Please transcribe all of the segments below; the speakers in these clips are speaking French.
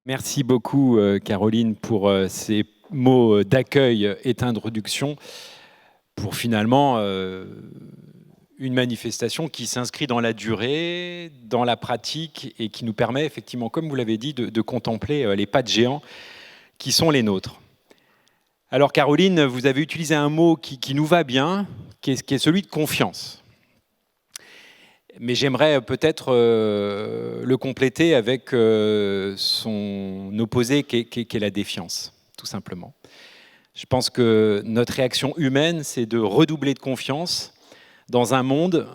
Merci beaucoup, Caroline, pour ces mots d'accueil et d'introduction pour finalement une manifestation qui s'inscrit dans la durée, dans la pratique et qui nous permet effectivement, comme vous l'avez dit, de contempler les pas de géants qui sont les nôtres. Alors Caroline, vous avez utilisé un mot qui nous va bien, qui est celui de confiance. Mais j'aimerais peut-être le compléter avec son opposé qui est la défiance, tout simplement. Je pense que notre réaction humaine, c'est de redoubler de confiance dans un monde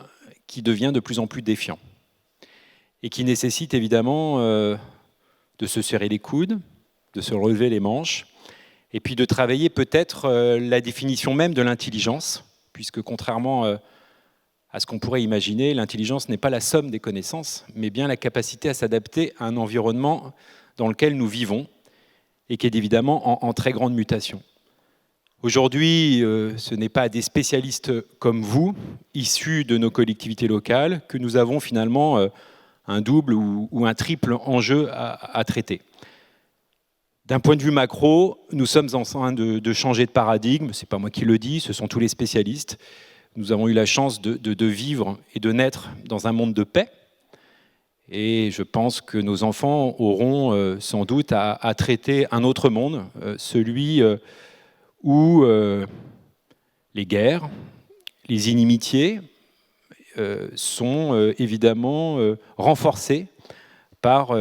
qui devient de plus en plus défiant et qui nécessite évidemment de se serrer les coudes, de se relever les manches et puis de travailler peut-être la définition même de l'intelligence, puisque contrairement à ce qu'on pourrait imaginer, l'intelligence n'est pas la somme des connaissances, mais bien la capacité à s'adapter à un environnement dans lequel nous vivons et qui est évidemment en très grande mutation. Aujourd'hui, ce n'est pas à des spécialistes comme vous, issus de nos collectivités locales, que nous avons finalement un double ou un triple enjeu à traiter. D'un point de vue macro, nous sommes en train de changer de paradigme, ce n'est pas moi qui le dis, ce sont tous les spécialistes. Nous avons eu la chance de vivre et de naître dans un monde de paix. Et je pense que nos enfants auront sans doute à traiter un autre monde, celui où les guerres, les inimitiés sont évidemment renforcées par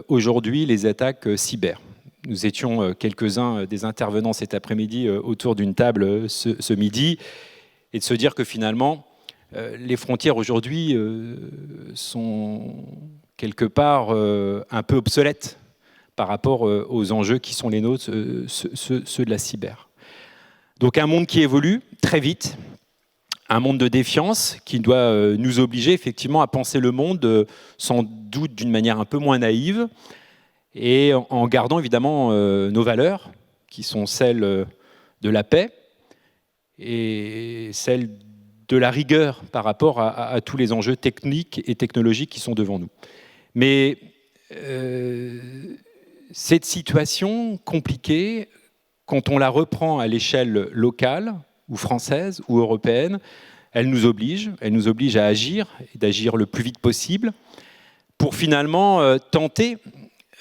aujourd'hui les attaques cyber. Nous étions quelques-uns des intervenants cet après-midi autour d'une table ce midi, et de se dire que finalement, les frontières aujourd'hui sont quelque part un peu obsolètes par rapport aux enjeux qui sont les nôtres, ceux de la cyber. Donc un monde qui évolue très vite, un monde de défiance qui doit nous obliger effectivement à penser le monde sans doute d'une manière un peu moins naïve et en gardant évidemment nos valeurs qui sont celles de la paix, et celle de la rigueur par rapport à tous les enjeux techniques et technologiques qui sont devant nous. Mais cette situation compliquée, quand on la reprend à l'échelle locale, ou française, ou européenne, elle nous oblige à agir, et d'agir le plus vite possible, pour finalement tenter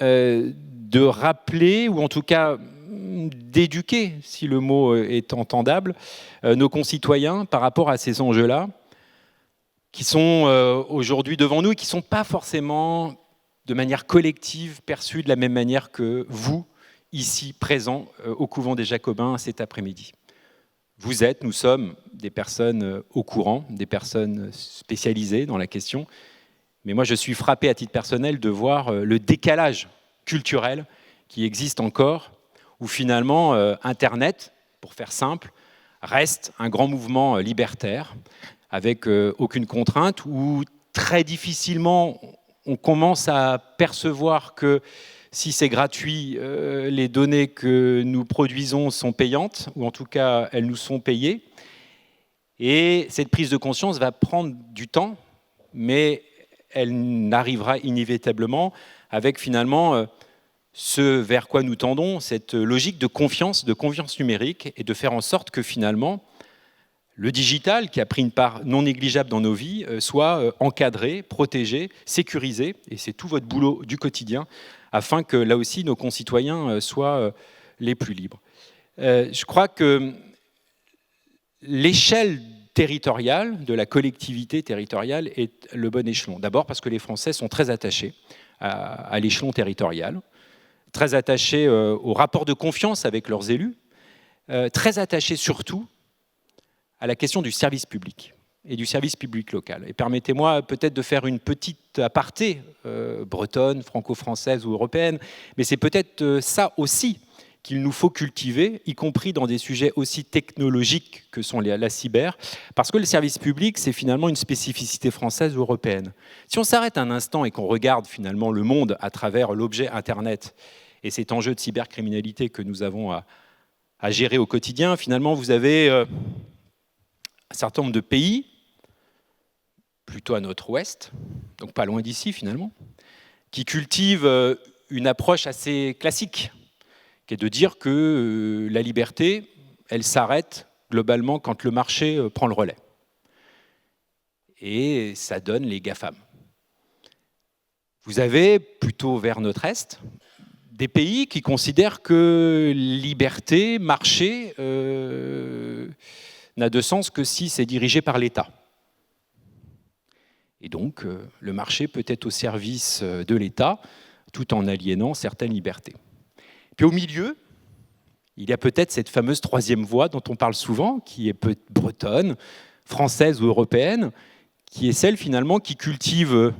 de rappeler, ou en tout cas d'éduquer, si le mot est entendable, nos concitoyens par rapport à ces enjeux-là, qui sont aujourd'hui devant nous et qui ne sont pas forcément de manière collective perçus de la même manière que vous, ici présents au couvent des Jacobins cet après-midi. Nous sommes des personnes au courant, des personnes spécialisées dans la question, mais moi je suis frappé à titre personnel de voir le décalage culturel qui existe encore, où finalement Internet, pour faire simple, reste un grand mouvement libertaire, avec aucune contrainte, où très difficilement on commence à percevoir que si c'est gratuit, les données que nous produisons sont payantes, ou en tout cas elles nous sont payées. Et cette prise de conscience va prendre du temps, mais elle n'arrivera inévitablement avec finalement ce vers quoi nous tendons, cette logique de confiance numérique, et de faire en sorte que finalement le digital, qui a pris une part non négligeable dans nos vies, soit encadré, protégé, sécurisé, et c'est tout votre boulot du quotidien, afin que là aussi nos concitoyens soient les plus libres. Je crois que l'échelle territoriale de la collectivité territoriale est le bon échelon. D'abord parce que les Français sont très attachés à l'échelon territorial, très attachés au rapport de confiance avec leurs élus, très attachés surtout à la question du service public et du service public local. Et permettez-moi peut-être de faire une petite aparté bretonne, franco-française ou européenne, mais c'est peut-être ça aussi qu'il nous faut cultiver, y compris dans des sujets aussi technologiques que sont la cyber, parce que le service public, c'est finalement une spécificité française ou européenne. Si on s'arrête un instant et qu'on regarde finalement le monde à travers l'objet Internet et cet enjeu de cybercriminalité que nous avons à gérer au quotidien, finalement, vous avez un certain nombre de pays, plutôt à notre ouest, donc pas loin d'ici finalement, qui cultivent une approche assez classique, qui est de dire que la liberté, elle s'arrête globalement quand le marché prend le relais. Et ça donne les GAFAM. Vous avez, plutôt vers notre est, des pays qui considèrent que liberté, marché, n'a de sens que si c'est dirigé par l'État. Et donc, le marché peut être au service de l'État, tout en aliénant certaines libertés. Puis au milieu, il y a peut-être cette fameuse troisième voie dont on parle souvent, qui est bretonne, française ou européenne, qui est celle finalement qui cultive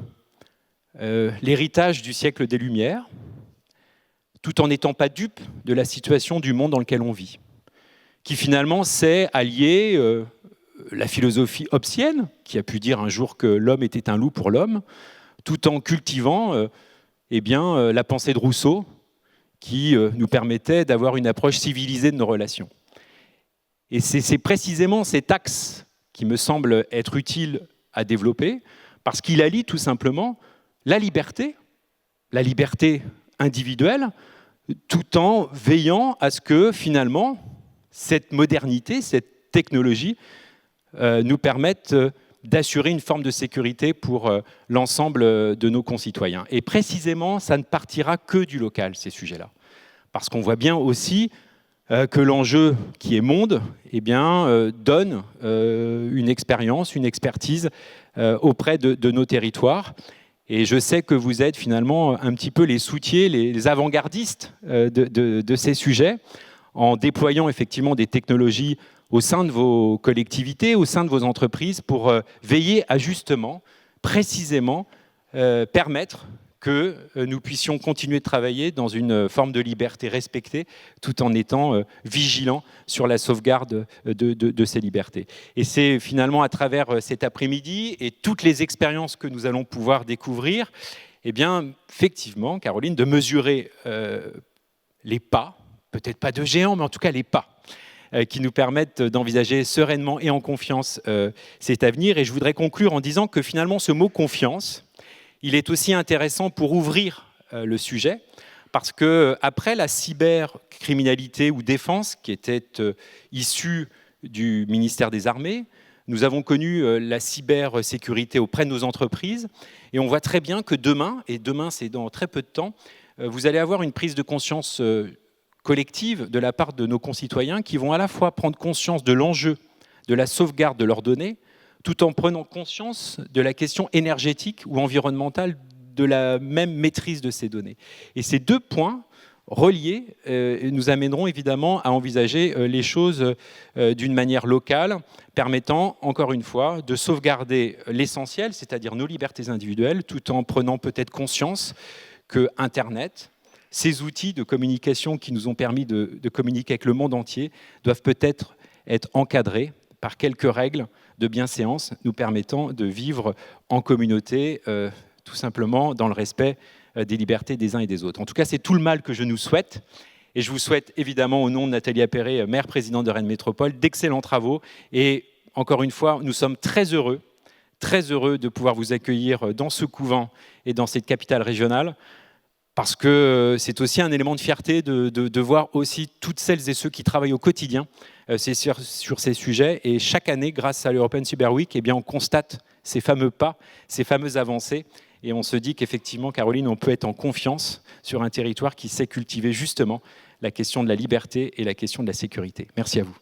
l'héritage du siècle des Lumières, tout en n'étant pas dupe de la situation du monde dans lequel on vit, qui finalement sait allier la philosophie hobbesienne, qui a pu dire un jour que l'homme était un loup pour l'homme, tout en cultivant la pensée de Rousseau, qui nous permettait d'avoir une approche civilisée de nos relations. Et c'est précisément cet axe qui me semble être utile à développer, parce qu'il allie tout simplement la liberté individuelle, tout en veillant à ce que finalement cette modernité, cette technologie nous permette d'assurer une forme de sécurité pour l'ensemble de nos concitoyens. Et précisément, ça ne partira que du local, ces sujets-là. Parce qu'on voit bien aussi que l'enjeu qui est monde donne une expérience, une expertise auprès de nos territoires. Et je sais que vous êtes finalement un petit peu les soutiers, les avant-gardistes de ces sujets, en déployant effectivement des technologies au sein de vos collectivités, au sein de vos entreprises, pour veiller à justement, précisément, permettre que nous puissions continuer de travailler dans une forme de liberté respectée, tout en étant vigilants sur la sauvegarde de ces libertés. Et c'est finalement à travers cet après-midi et toutes les expériences que nous allons pouvoir découvrir, effectivement, Caroline, de mesurer les pas, peut-être pas de géants, mais en tout cas les pas, qui nous permettent d'envisager sereinement et en confiance cet avenir. Et je voudrais conclure en disant que finalement ce mot « confiance », il est aussi intéressant pour ouvrir le sujet, parce qu'après la cybercriminalité ou défense, qui était issue du ministère des Armées, nous avons connu la cybersécurité auprès de nos entreprises, et on voit très bien que demain, et demain c'est dans très peu de temps, vous allez avoir une prise de conscience collective de la part de nos concitoyens qui vont à la fois prendre conscience de l'enjeu de la sauvegarde de leurs données, tout en prenant conscience de la question énergétique ou environnementale de la même maîtrise de ces données. Et ces deux points reliés nous amèneront évidemment à envisager les choses d'une manière locale, permettant, encore une fois, de sauvegarder l'essentiel, c'est-à-dire nos libertés individuelles, tout en prenant peut-être conscience que Internet, ces outils de communication qui nous ont permis de communiquer avec le monde entier, doivent peut-être être encadrés par quelques règles de bienséance nous permettant de vivre en communauté, tout simplement dans le respect des libertés des uns et des autres. En tout cas, c'est tout le mal que je nous souhaite. Et je vous souhaite évidemment, au nom de Nathalie Appéré, maire présidente de Rennes Métropole, d'excellents travaux. Et encore une fois, nous sommes très heureux de pouvoir vous accueillir dans ce couvent et dans cette capitale régionale, parce que c'est aussi un élément de fierté de voir aussi toutes celles et ceux qui travaillent au quotidien sur ces sujets. Et chaque année, grâce à l'European Cyber Week, on constate ces fameux pas, ces fameuses avancées. Et on se dit qu'effectivement, Caroline, on peut être en confiance sur un territoire qui sait cultiver justement la question de la liberté et la question de la sécurité. Merci à vous.